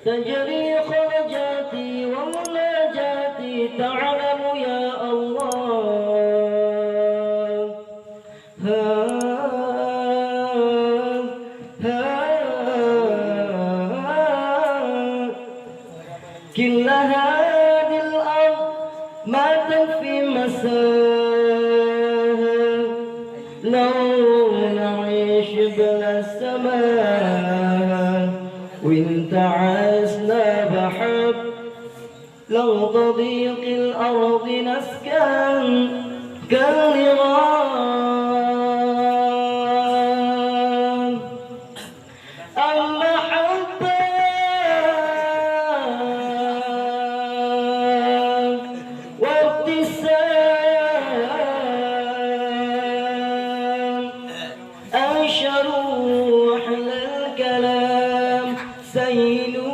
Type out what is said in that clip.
تجري خرجاتي ومناجاتي تعلم يا الله. كل هذه الأرض ما تكفي مساها لو نعيش بلا السماء، وانت عزنا بحب لو تضيق الأرض نسكن كالنظام. المحبة وابتسام أنشروح للكلام سيل